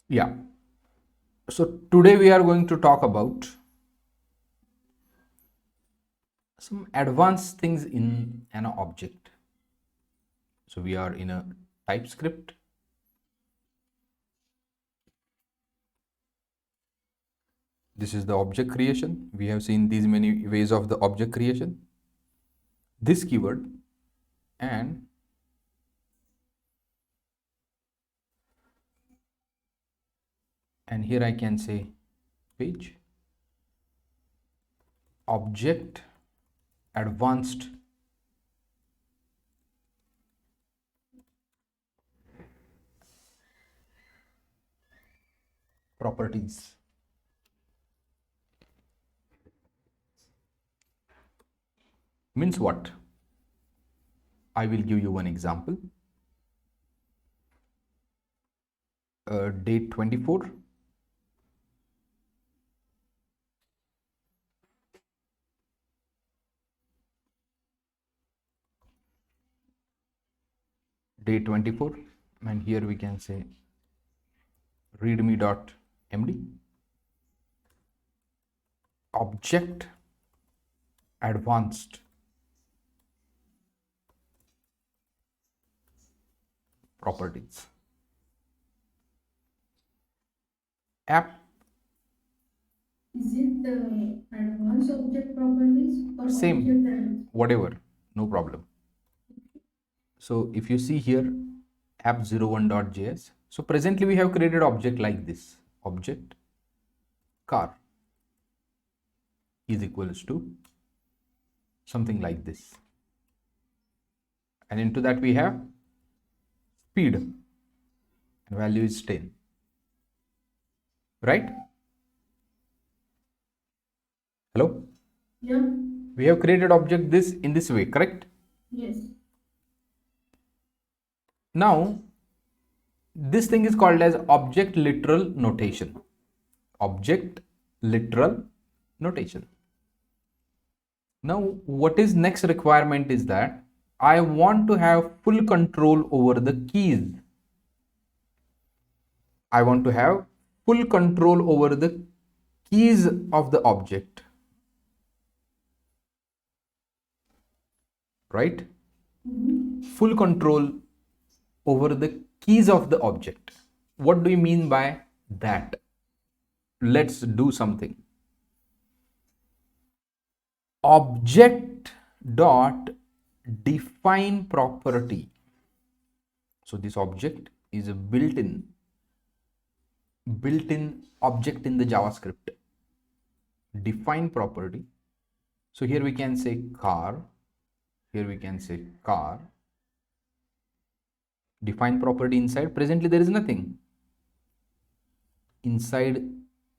Yeah. So today we are going to talk about some advanced things in an object. So we are in a TypeScript. This is the object creation. We have seen these many ways of the object creation. This keyword and here I can say page object advanced properties. Means what? I will give you one example. Date 24. Day 24, and here we can say readme.md object advanced properties. App. Is it the advanced object properties or Same, object whatever, no problem. So if you see here app01.js, so presently we have created object like this. Object car is equals to something like this, and into that we have speed and value is 10, right? Hello? Yeah. We have created object this in this way, correct? Yes. Now this thing is called as object literal notation. Object literal notation. Now what is next requirement is that I want to have full control over the keys. I want to have full control over the keys of the object, right? Full control over the keys of the object. What do you mean by that? Let's do something. Object.defineProperty. So this object is a built-in object in the JavaScript. Define property. So here we can say car. Here we can say car. Define property inside. Presently there is nothing. Inside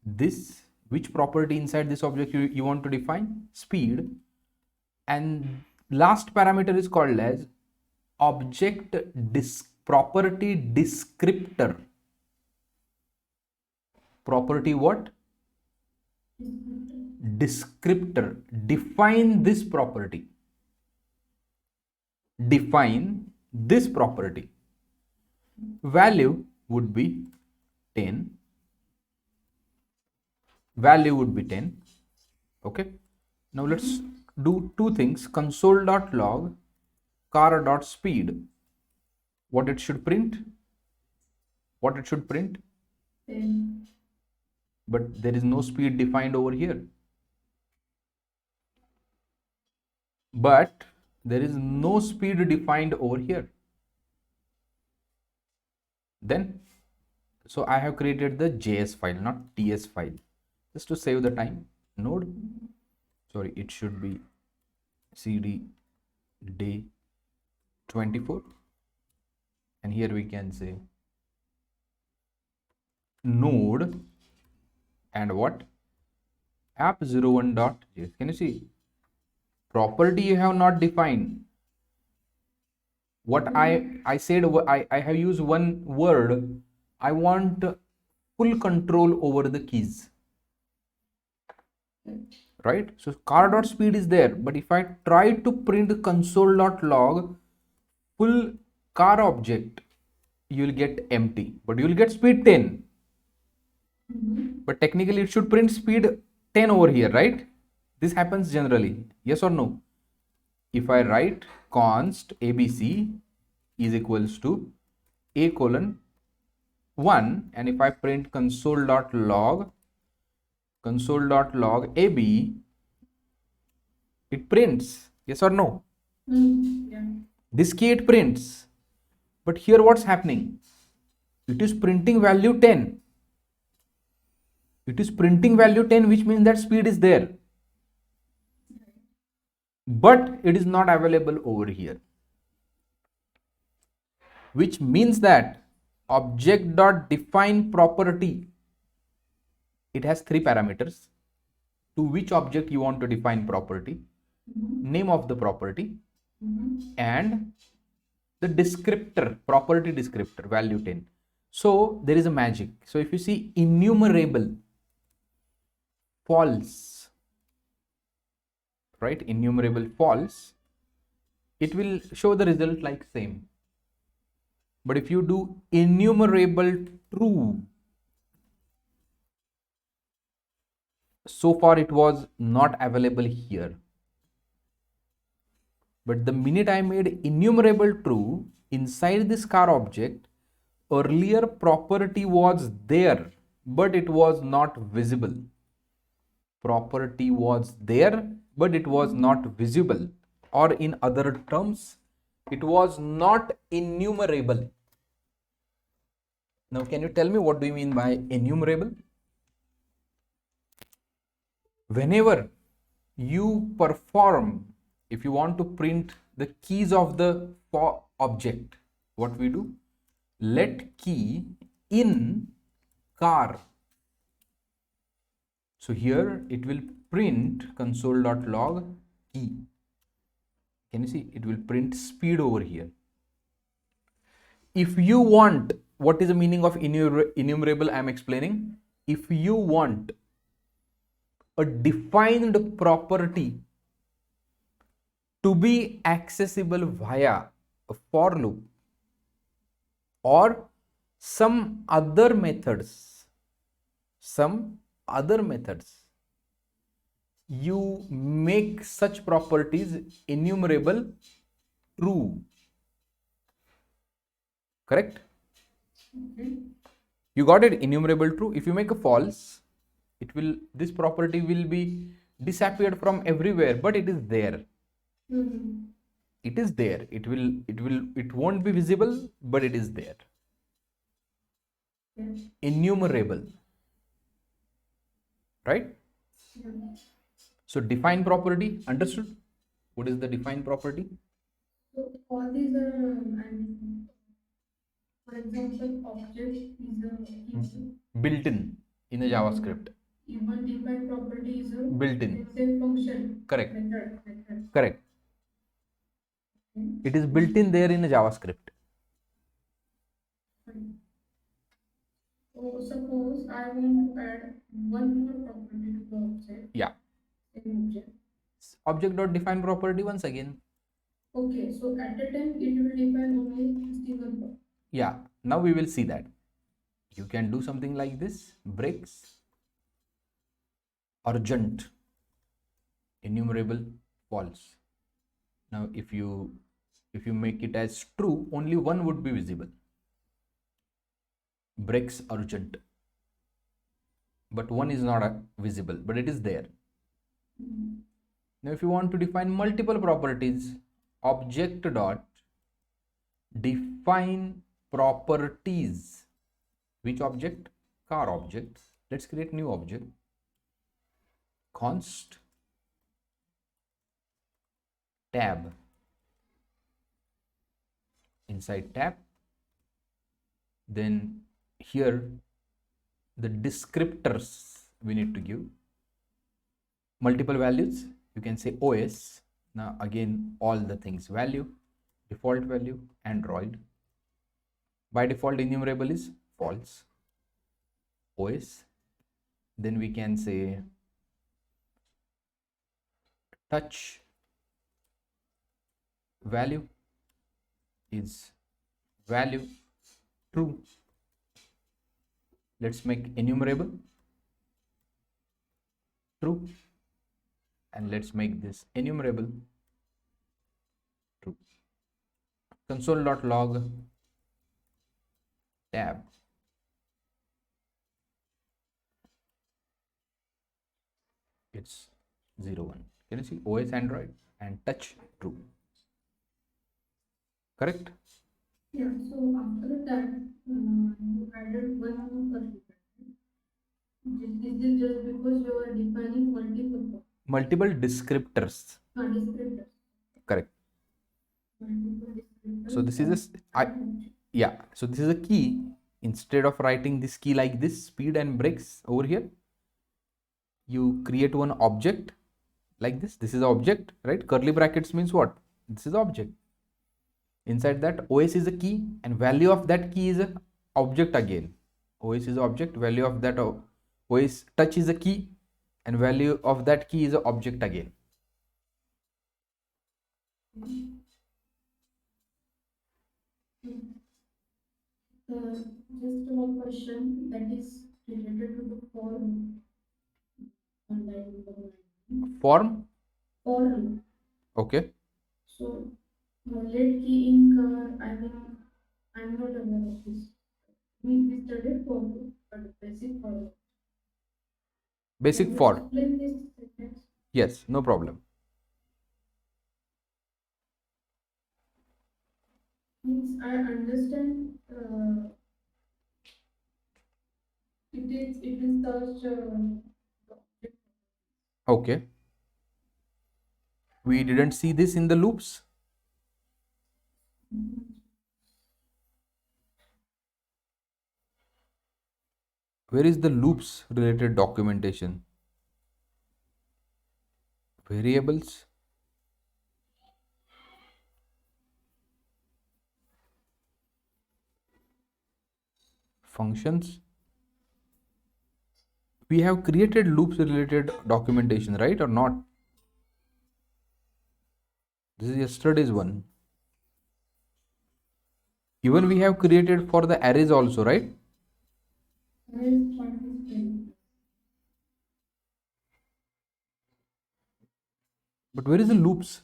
this, which property inside this object you want to define? Speed. And last parameter is called as property descriptor. Property what? Descriptor. Define this property. Define this property. Value would be 10. Value would be 10. Okay. Now let's do two things. Console.log car.speed. What it should print? What it should print? 10. But there is no speed defined over here. But there is no speed defined over here. Then, so I have created the JS file, not TS file, just to save the time. Node, sorry, it should be cd day 24, and here we can say node and what? app01.js. Can you see? Property you have not defined. What I said, I have used one word. I want full control over the keys, right? So car.speed is there, but if I try to print console.log full car object, you will get empty, but you will get speed 10. But technically it should print speed 10 over here, right? This happens generally, yes or no? If I write const abc is equals to a colon 1, and if I print console.log ab, it prints, yes or no? Yeah. This key it prints, but here what's happening? It is printing value 10. It is printing value 10, which means that speed is there, but it is not available over here, which means that Object.defineProperty, it has 3 parameters. To which object you want to define property, name of the property, and the descriptor, property descriptor, value 10. So there is a magic. So if you see enumerable false, right, enumerable false, it will show the result like same. But if you do enumerable true, so far it was not available here. But the minute I made enumerable true inside this car object, earlier property was there, but it was not visible. Property was there, but it was not visible. Or in other terms, it was not enumerable. Now, can you tell me what do you mean by enumerable? Whenever you perform, if you want to print the keys of the object, what we do? Let key in car. So here it will print console.log key. Can you see? It will print speed over here. If you want, what is the meaning of enumerable? I am explaining. If you want a defined property to be accessible via a for loop or some other methods, you make such properties enumerable true. Correct? You got it? Enumerable true. If you make a false, this property will be disappeared from everywhere, but it is there. It is there. It won't be visible, but it is there. Enumerable. Right? So define property, understood? What is the define property? So all these are, for example, object is a built-in a JavaScript. Even defined property is a Built-in. function. Correct. Method. Correct. It is built in there in a JavaScript. So suppose I want to add one more property to the object. Yeah. Same object. Object.defineProperty once again. Okay, so at a time it will define only single property. Yeah, now we will see that. You can do something like this: breaks, urgent, enumerable, false. Now if you make it as true, only one would be visible. Breaks urgent, but one is not visible, but it is there. Now if you want to define multiple properties, Object.define properties. Which object? Car object. Let's create new object. Const tab. Inside tab, then here the descriptors we need to give multiple values. You can say OS. Now again all the things: value, default value, Android. By default enumerable is false. OS. Then we can say touch value is value true. Let's make enumerable true, and let's make this enumerable true. Console.log tab, it's 0 1. Can you see OS Android and touch true? Correct? Yeah, so after that, you added one more curly bracket. This is just because you are defining Multiple descriptors. descriptors. Correct. Multiple descriptors. So this is yeah. So this is a key. Instead of writing this key like this, speed and breaks over here, you create one object like this. This is object, right? Curly brackets means what? This is object. Inside that, OS is a key, and value of that key is a object again. OS is object, value of that OS touch is a key, and value of that key is a object again. Just one question that is related to the form. Form? Form. Okay. So, late keying, I'm not aware of this. We studied form, but basic form. Basic Can you for. explain this sentence? Yes, no problem. Means I understand it is such object. Okay. We didn't see this in the loops. Where is the loops related documentation? Variables. Functions. We have created loops related documentation, right, or not? This is yesterday's one. Even we have created for the arrays also, right? But where is the loops?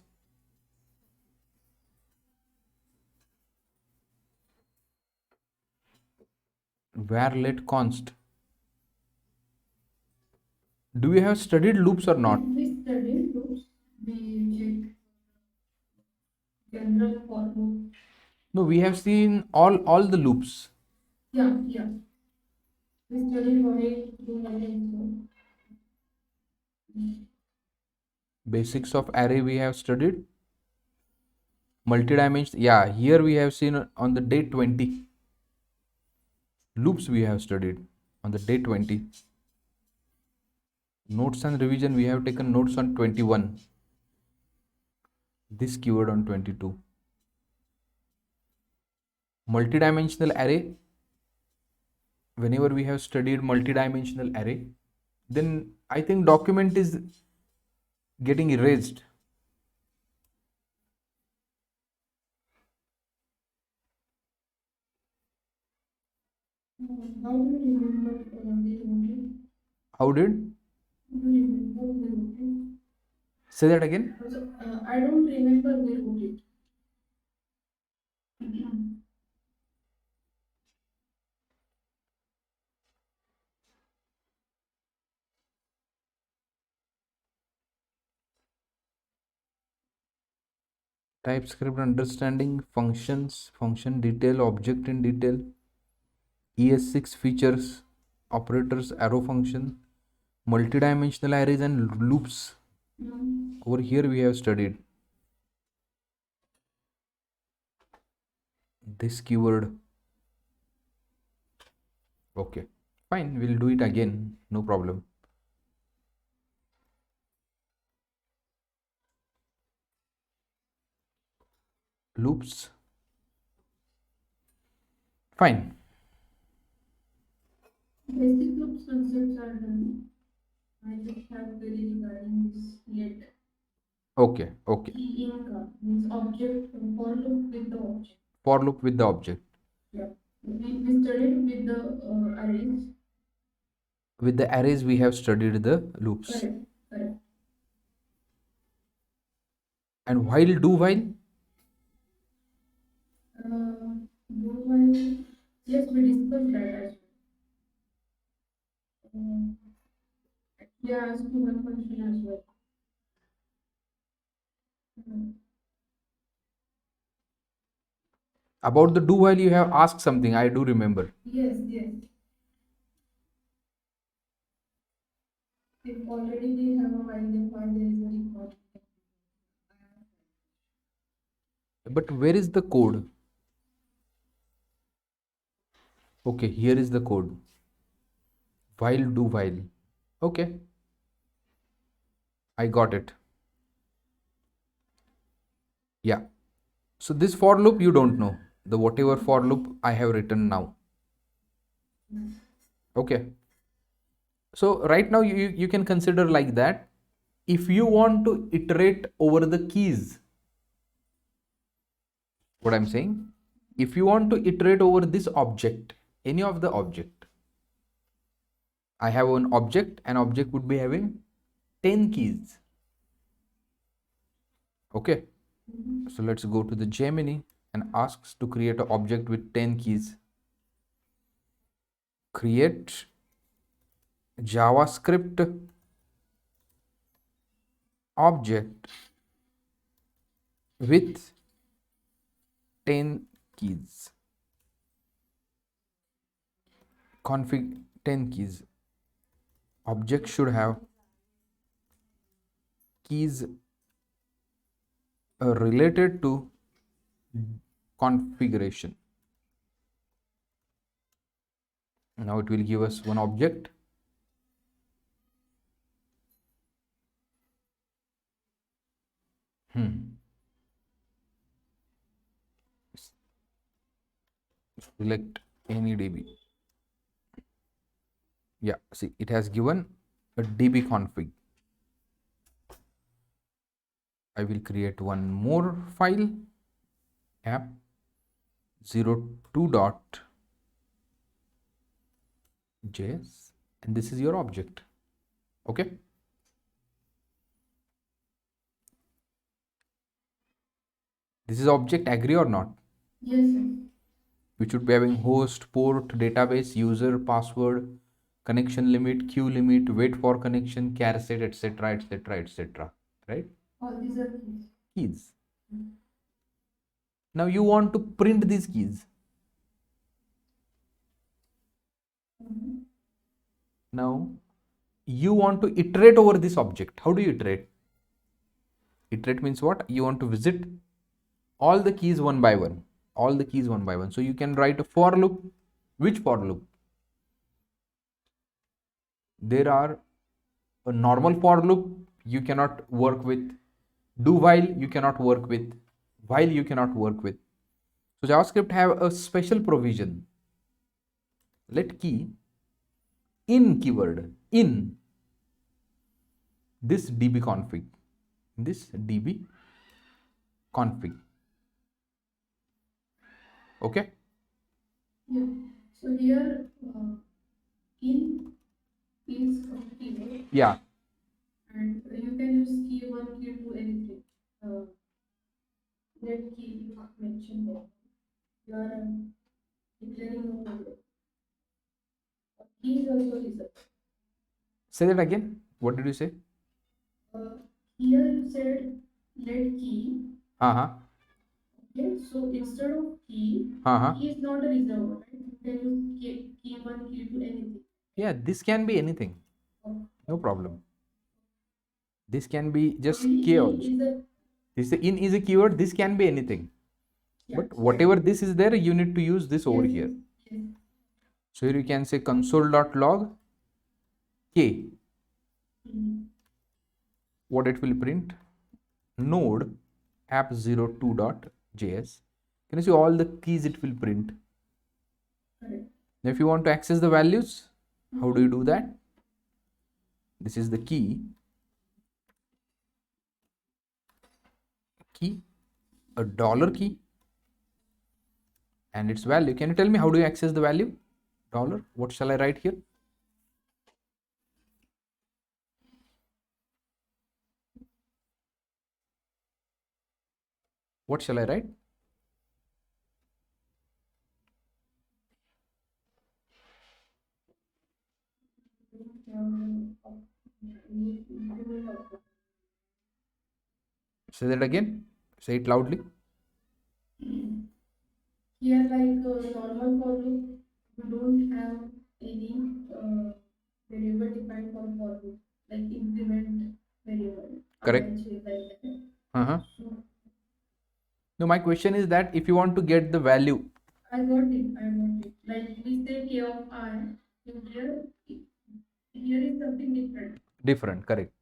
Where let const. Do we have studied loops or not? We studied loops. We check general for loop. No, we have seen all the loops. Yeah. We studied while doing Basics of array we have studied. Multi-dimensional. Yeah, here we have seen on the day 20. Loops we have studied on the day 20. Notes and revision, we have taken notes on 21. This keyword on 22. Multi-dimensional array. Whenever we have studied multi-dimensional array, then I think document is getting erased. How do you remember the routine? How did? Do you remember the routine? Say that again. I don't remember we wrote it. Typescript understanding, functions, function detail, object in detail, ES6 features, operators, arrow function, multi-dimensional arrays and loops. Over here we have studied this keyword. Okay, fine, we'll do it again, no problem. Loops. Fine. Basic loops concepts are done. I just have query regarding this late. Okay. Keying means object for loop with the object. For loop with the object. Yeah. We studied with the arrays. with the arrays we have studied the loops. Correct. Correct. And while, do while, Do while, yes, we discussed that as well. Actually, I asked you one question as well. about the do while you have asked something, I do remember. Yes, yes. If already we have a while, then why there is a record? But where is the code? Okay, here is the code. While, do while. Okay, I got it. Yeah, so this for loop you don't know, the whatever for loop I have written now. Okay, so right now you can consider like that. If you want to iterate over the keys, what I'm saying, if you want to iterate over this object, any of the object, I have an object would be having 10 keys. Okay, so let's go to the Gemini and asks to create an object with 10 keys. Create JavaScript object with 10 keys. Config 10 keys. Object should have keys related to configuration. Now it will give us one object. Select any DB. Yeah, see, it has given a DB config. I will create one more file, app 02.js, and this is your object. Okay, this is object, agree or not? Yes, sir. We should be having host, port, database, user, password, connection limit, queue limit, wait for connection, char set, etc., etc., etc. Right? All these are keys. Keys. Now you want to print these keys. Now you want to iterate over this object. How do you iterate? Iterate means what? You want to visit all the keys one by one. All the keys one by one. So you can write a for loop. Which for loop? There are a normal for loop you cannot work with. Do while you cannot work with. While you cannot work with. So JavaScript have a special provision. Let key in keyword in this db config. This db config. Okay. Yeah. So here, in is a keyword. Yeah. And you can use key 1, key 2, anything. Let key mention there. You are declaring a keyword. Key is also reserved. Say that again. What did you say? Here you said let key. Okay, so instead of key, key is not a reserved, right? You can use key 1, key 2, anything. Yeah, this can be anything. No problem. This can be just key also. This in is a keyword. This can be anything. Yeah. But whatever this is there, you need to use this over here. Yes. So here you can say console.log k. What it will print? Node app02.js. Can you see all the keys it will print? Correct. Now if you want to access the values, how do you do that? This is the key, a dollar key, and its value. Can you tell me how do you access the value? Dollar. What shall I write here? What shall I write? Say that again. Say it loudly. Here, like normal for loop, we don't have any variable defined for loop, like increment variable. Correct. Like that. Uh-huh. No, my question is that if you want to get the value. I got it. Like we say k of I, here is something different. Different, correct.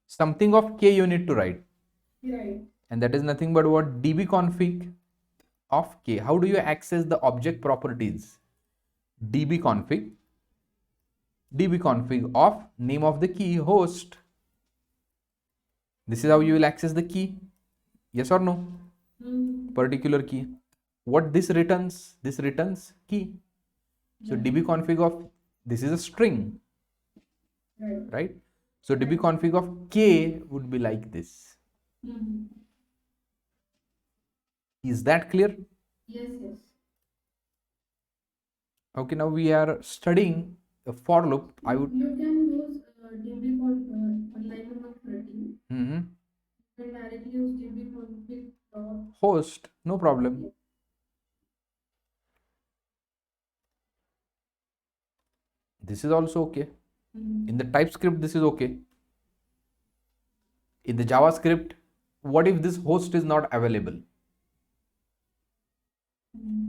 Something of k you need to write. Right. And that is nothing but what? dbconfig of k. How do you access the object properties? dbconfig of name of the key host. This is how you will access the key. Yes or no? Particular key. What this returns? This returns key. So dbconfig of this is a string, right? So dbconfig of k would be like this. Is that clear? Yes. Okay, now we are studying a for loop. You can use db on line number 13. You can directly use dbconfig host, no problem. This is also okay. In the TypeScript, this is okay. In the JavaScript, what if this host is not available?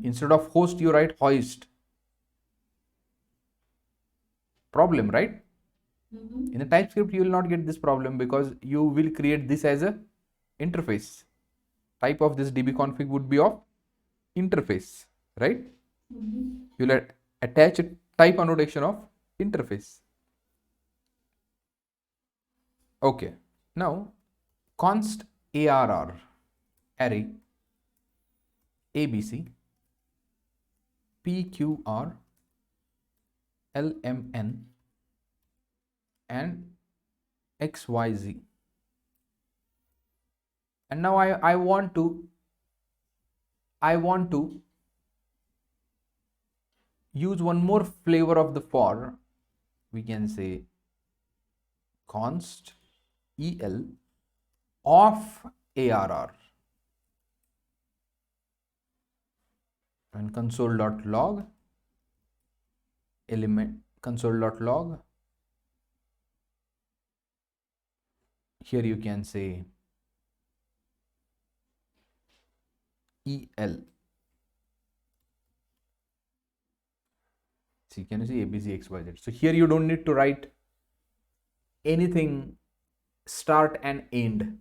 Instead of host, you write hoist. Problem, right? In the TypeScript, you will not get this problem because you will create this as a interface. Type of this dbconfig would be of interface, right? You will attach a type annotation of interface. Okay, now const arr array abc pqr lmn and xyz, and now I want to use one more flavor of the for. We can say const el of arr and console.log element console.log. Here you can say el. See, can you see abc xyz? So here you don't need to write anything start and end,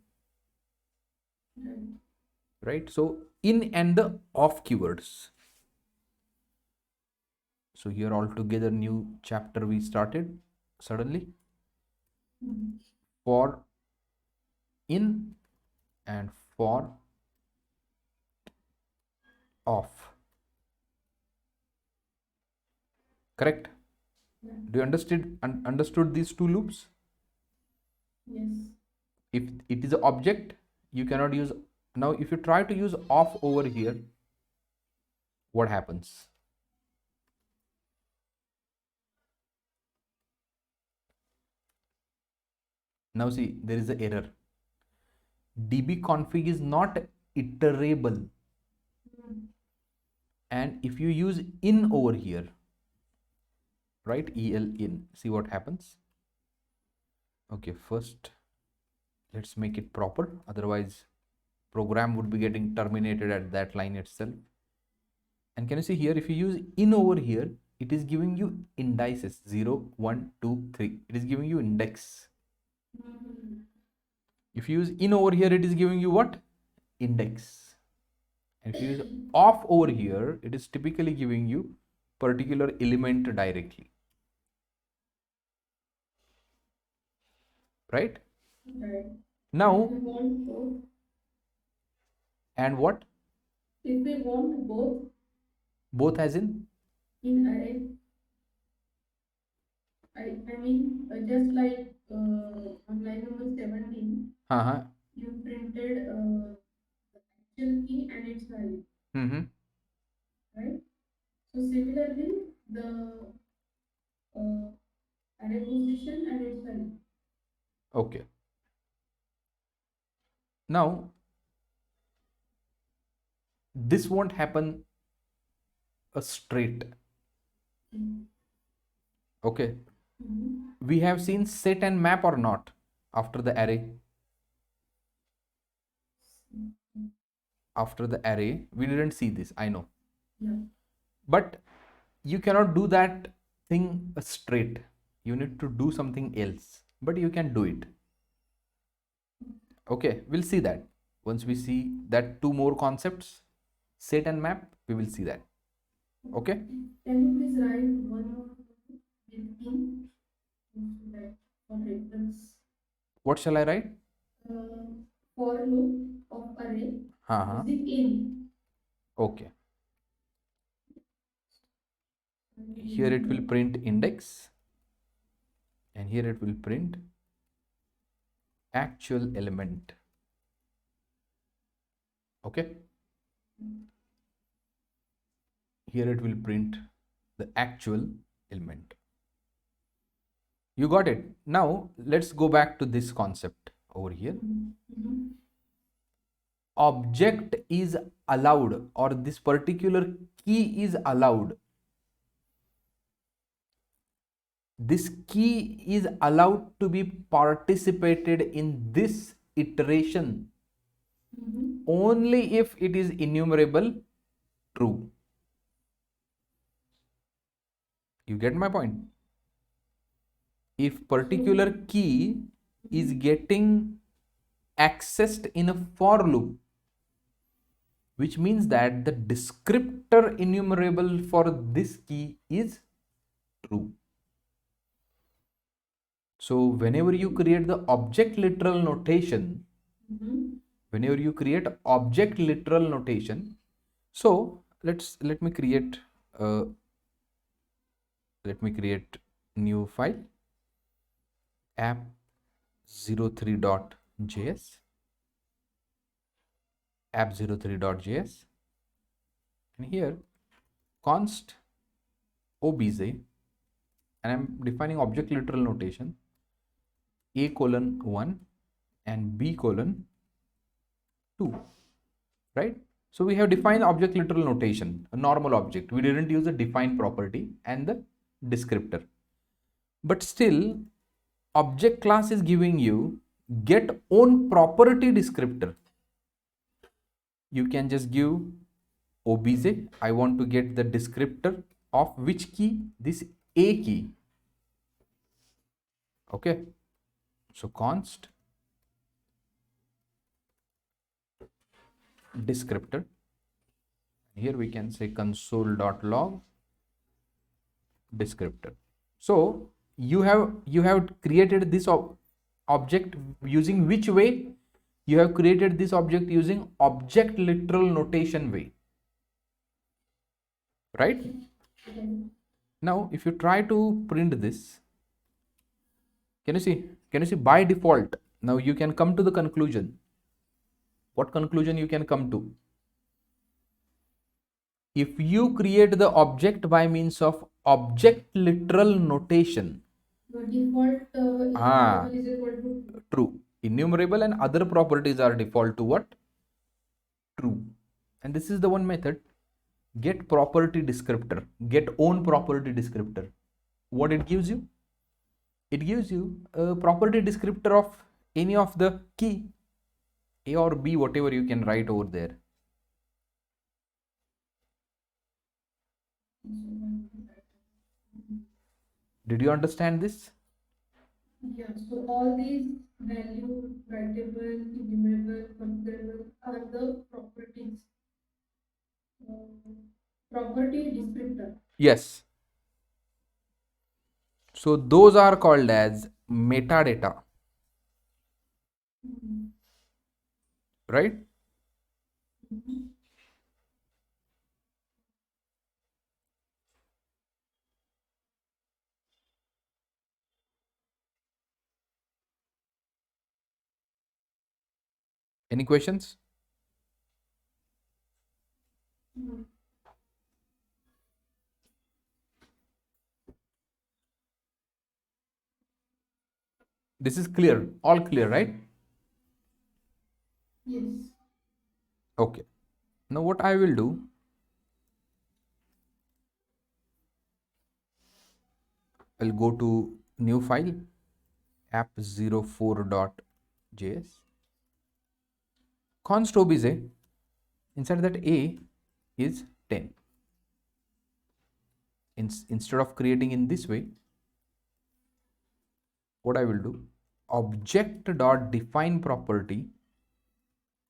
right? So in and the off keywords. So here altogether new chapter we started suddenly. For in and for off. Correct? Do you understood these two loops? Yes. If it is an object, you cannot use. Now if you try to use off over here, what happens? Now see, there is an error. dbconfig is not iterable. And if you use in over here, right, el in, see what happens. Okay, first let's make it proper, otherwise program would be getting terminated at that line itself. And can you see here, if you use in over here, it is giving you indices 0 1 2 3. It is giving you index. If you use in over here, it is giving you what? Index. And if you use off over here, it is typically giving you particular element directly. Right? Now, and what? If we want both as in array, I mean just like on line number 17, you printed initial key and its value. Right? So similarly, the array position and its value. Okay. Now, this won't happen straight. Okay. We have seen set and map or not after the array. After the array, we didn't see this, I know. Yeah. But you cannot do that thing straight. You need to do something else, but you can do it. Okay, we'll see that. Once we see that two more concepts, set and map, we will see that. Okay? Can you please write one more with in for reference? What shall I write? For loop of array using in. Okay. Here it will print index, and here it will print actual element. Okay. Here it will print the actual element. You got it. Now let's go back to this concept over here. Object is allowed, or this particular key is allowed. This key is allowed to be participated in this iteration only if it is enumerable true. You get my point? If particular key is getting accessed in a for loop, which means that the descriptor enumerable for this key is true. So whenever you create the object literal notation, so let me create new file, app03.js, and here const obj, and I'm defining object literal notation a:1 and b:2, right? So we have defined object literal notation, a normal object. We didn't use the define property and the descriptor. But still, object class is giving you get own property descriptor. You can just give obj, I want to get the descriptor of which key? This a key. Okay. So const descriptor. Here we can say console.log descriptor. So you have created this object using which way? You have created this object using object literal notation way, right? Now if you try to print this, can you see by default, now you can come to the conclusion. What conclusion you can come to? If you create the object by means of object literal notation, the default enumerable is equal to true. Enumerable and other properties are default to what? True. And this is the one method, get property descriptor, get own property descriptor. What it gives you? It gives you a property descriptor of any of the key, A or B, whatever you can write over there. Did you understand this? Yeah, so all these value, writable, enumerable, configurable are the properties. Property descriptor. Yes. So those are called as metadata. Right? Any questions? This is clear, all clear, right? Yes. Okay. Now what I will do, I'll go to new file, app04.js, const obj, inside that a is 10. Instead of creating in this way, what I will do, Object.defineProperty,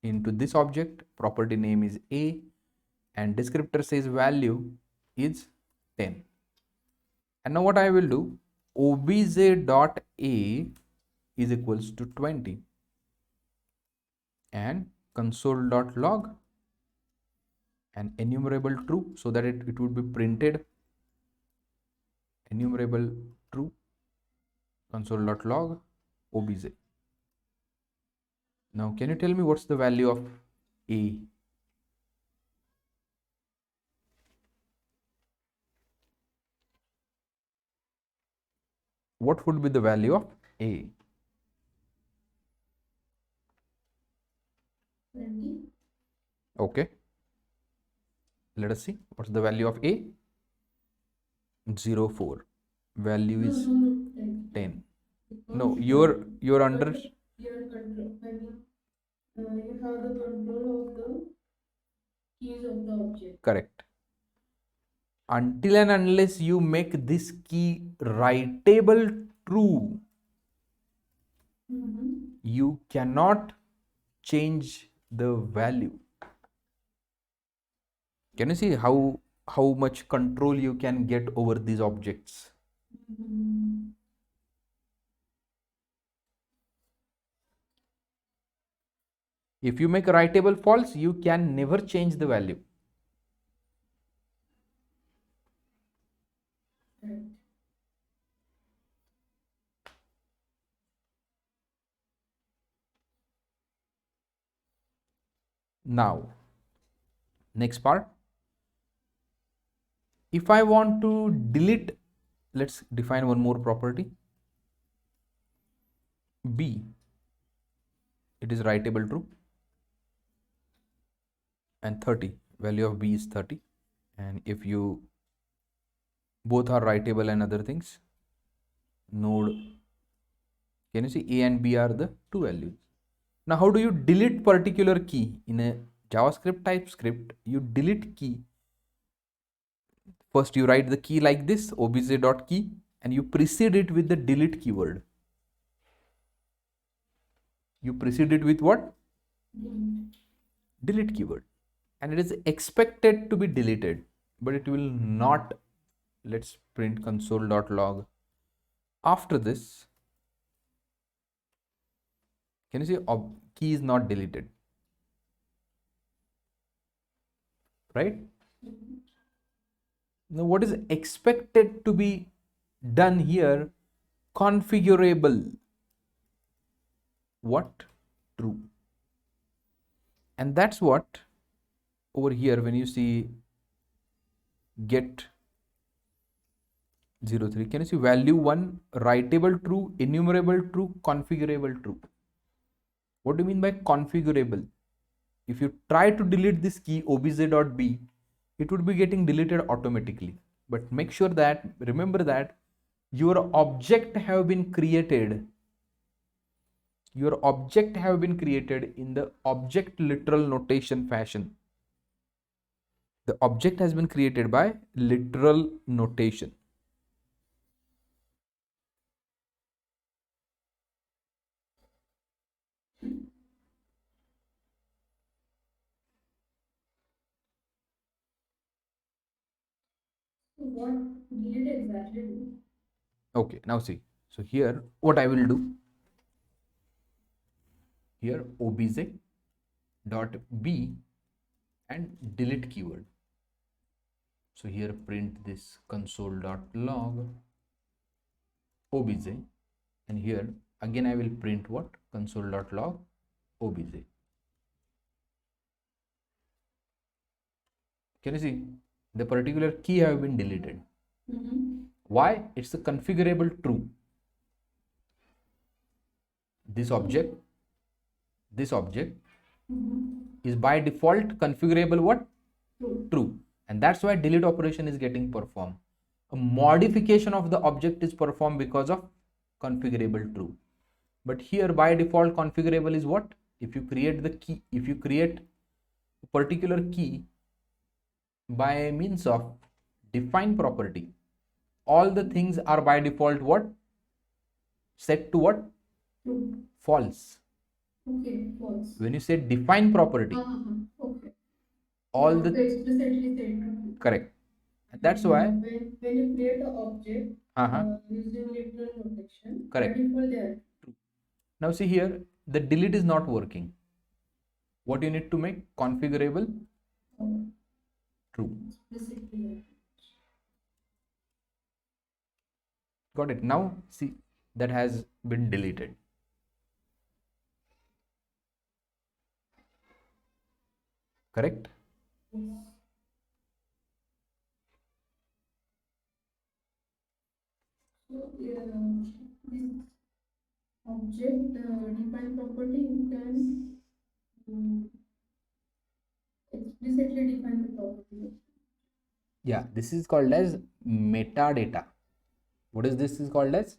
into this object, property name is a, and descriptor says value is 10. And now what I will do, obj.a is equals to 20, and console.log and enumerable true, so that it would be printed enumerable true, console.log obj. Now can you tell me what's the value of a? What would be the value of a? 20. Okay, let us see what's the value of a. 04. Value is 10. No, you're under. Your control. I mean, you have the control of the keys of the object. Correct. Until and unless you make this key writable true, you cannot change the value. Can you see how much control you can get over these objects? If you make a writable false, you can never change the value. Now, next part. If I want to delete, let's define one more property. B, it is writable true, and 30, value of b is 30. And if you both are writable and other things, node, can you see a and b are the two values. Now how do you delete particular key? In a JavaScript TypeScript, you delete key. First you write the key like this, obj.key, and you precede it with the delete keyword. You precede it with what? Delete keyword. And it is expected to be deleted, but it will not. Let's print console.log. After this, can you see key is not deleted, right? Now what is expected to be done here? Configurable. What? True. And that's what over here when you see get 03, can you see value 1, writable true, enumerable true, configurable true. What do you mean by configurable? If you try to delete this key obj.b, it would be getting deleted automatically. But make sure that, remember that your object have been created. Your object have been created in the object literal notation fashion. The object has been created by literal notation. What did it exactly do? Okay, now see. So here what I will do, here obj.b and delete keyword. So here print this console.log obj, and here again I will print what? Console.log obj. Can you see the particular key have been deleted? Why? It's a configurable true. this object is by default configurable what? True. And that's why delete operation is getting performed. A modification of the object is performed because of configurable true. But here by default configurable is what? If you create the key, if you create a particular key by means of define property, all the things are by default what? Set to what? True. False. Okay, false. When you say define property, okay. all the explicitly said true. Correct. And that's why when you create an object using literal notation, correct. By default they are true. Now see here, the delete is not working. What you need to make? Configurable true. Explicitly. Got it. Now see, that has been deleted. Correct? Yes. So this object define property, you can explicitly define the property. Yeah, this is called as metadata. What is this is called as?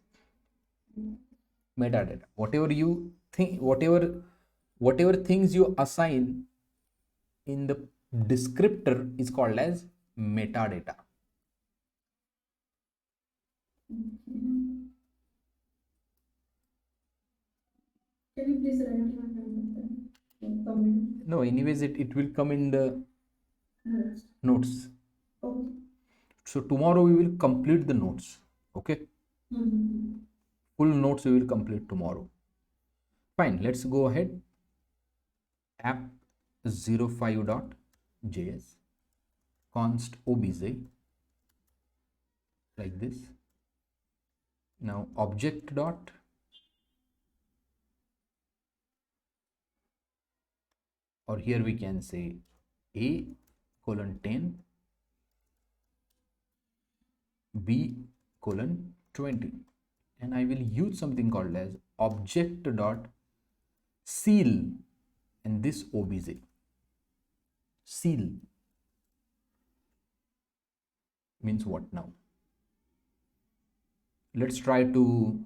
Metadata. Whatever you think, whatever things you assign in the descriptor is called as metadata. Can you please write your comment? No, anyways, it will come in the notes. Okay. So tomorrow we will complete the notes. Okay. Full notes we will complete tomorrow. Fine. Let's go ahead. app05.js const obj like this. Now object dot or here we can say a:10 b:20 and I will use something called as Object.seal and this obj. Seal means what now? Let's try to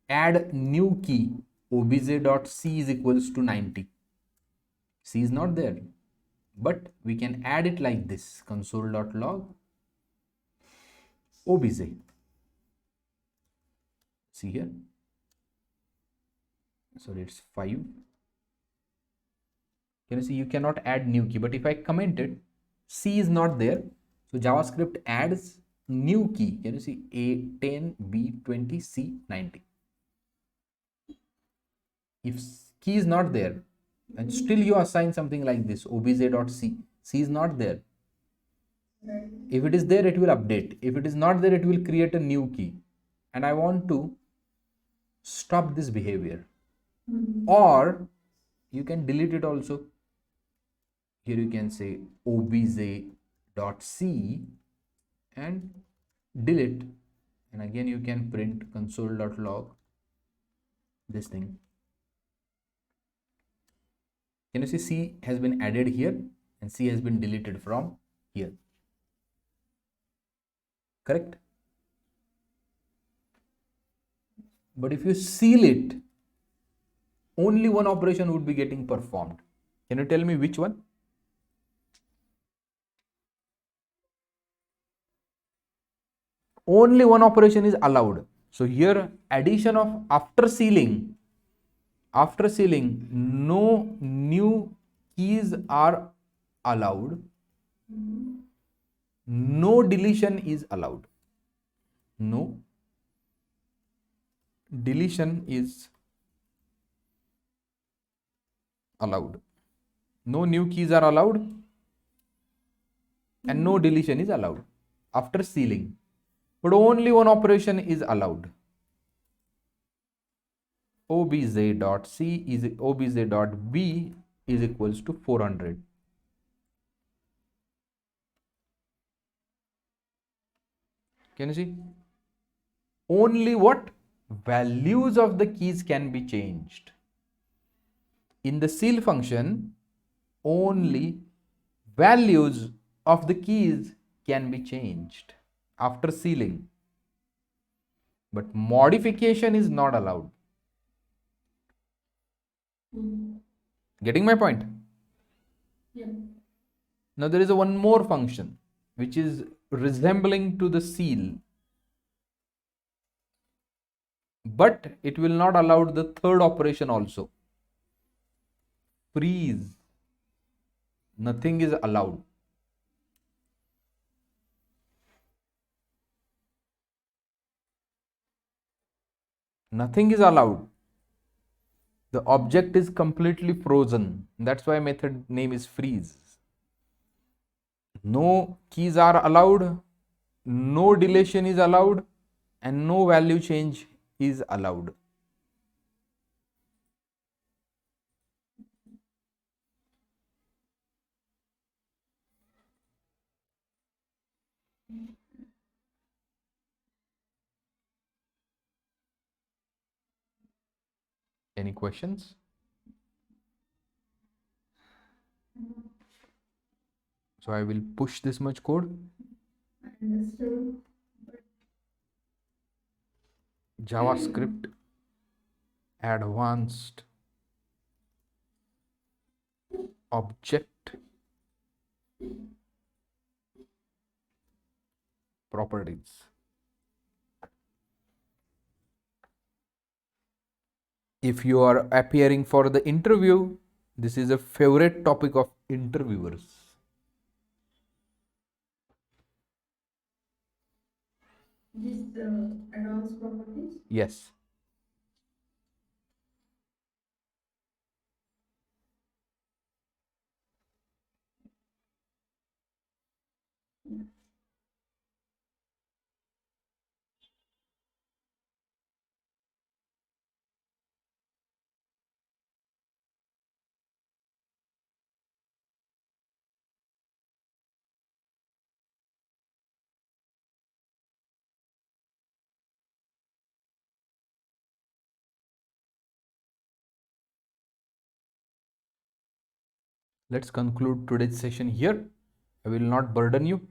add new key. Obj.c is equals to 90. C is not there, but we can add it like this. Console.log obj. See here. Sorry, it's 5. Can you see you cannot add new key, but if I comment it, C is not there. So JavaScript adds new key. Can you see A10, B20, C90? If key is not there, and still you assign something like this, obj.c, C is not there. If it is there, it will update. If it is not there, it will create a new key. And I want to stop this behavior. Or you can delete it also. Here you can say obj.c and delete. And again you can print console.log this thing. Can you see C has been added here and C has been deleted from here? Correct? But if you seal it, only one operation would be getting performed. Can you tell me which one? Only one operation is allowed. So here addition of after sealing, no new keys are allowed. No deletion is allowed. No deletion is allowed. No new keys are allowed and no deletion is allowed after sealing. But only one operation is allowed. Obj.c is obj.b is equals to 400. Can you see? Only what? values of the keys can be changed. In the seal function, only values of the keys can be changed after sealing, but modification is not allowed. Getting my point? Yeah. Now there is one more function which is resembling to the seal, but it will not allow the third operation also. Freeze. Nothing is allowed. Nothing is allowed. The object is completely frozen. That's why method name is freeze. No keys are allowed, no deletion is allowed, and no value change is allowed. Any questions? So I will push this much code. Understood. JavaScript advanced object properties. If you are appearing for the interview, this is a favorite topic of interviewers. This advanced properties? Yes. Let's conclude today's session here. I will not burden you.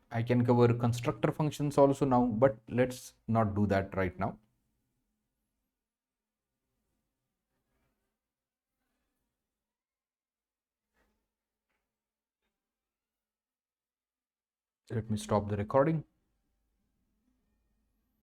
I can cover constructor functions also now, but let's not do that right now. Let me stop the recording.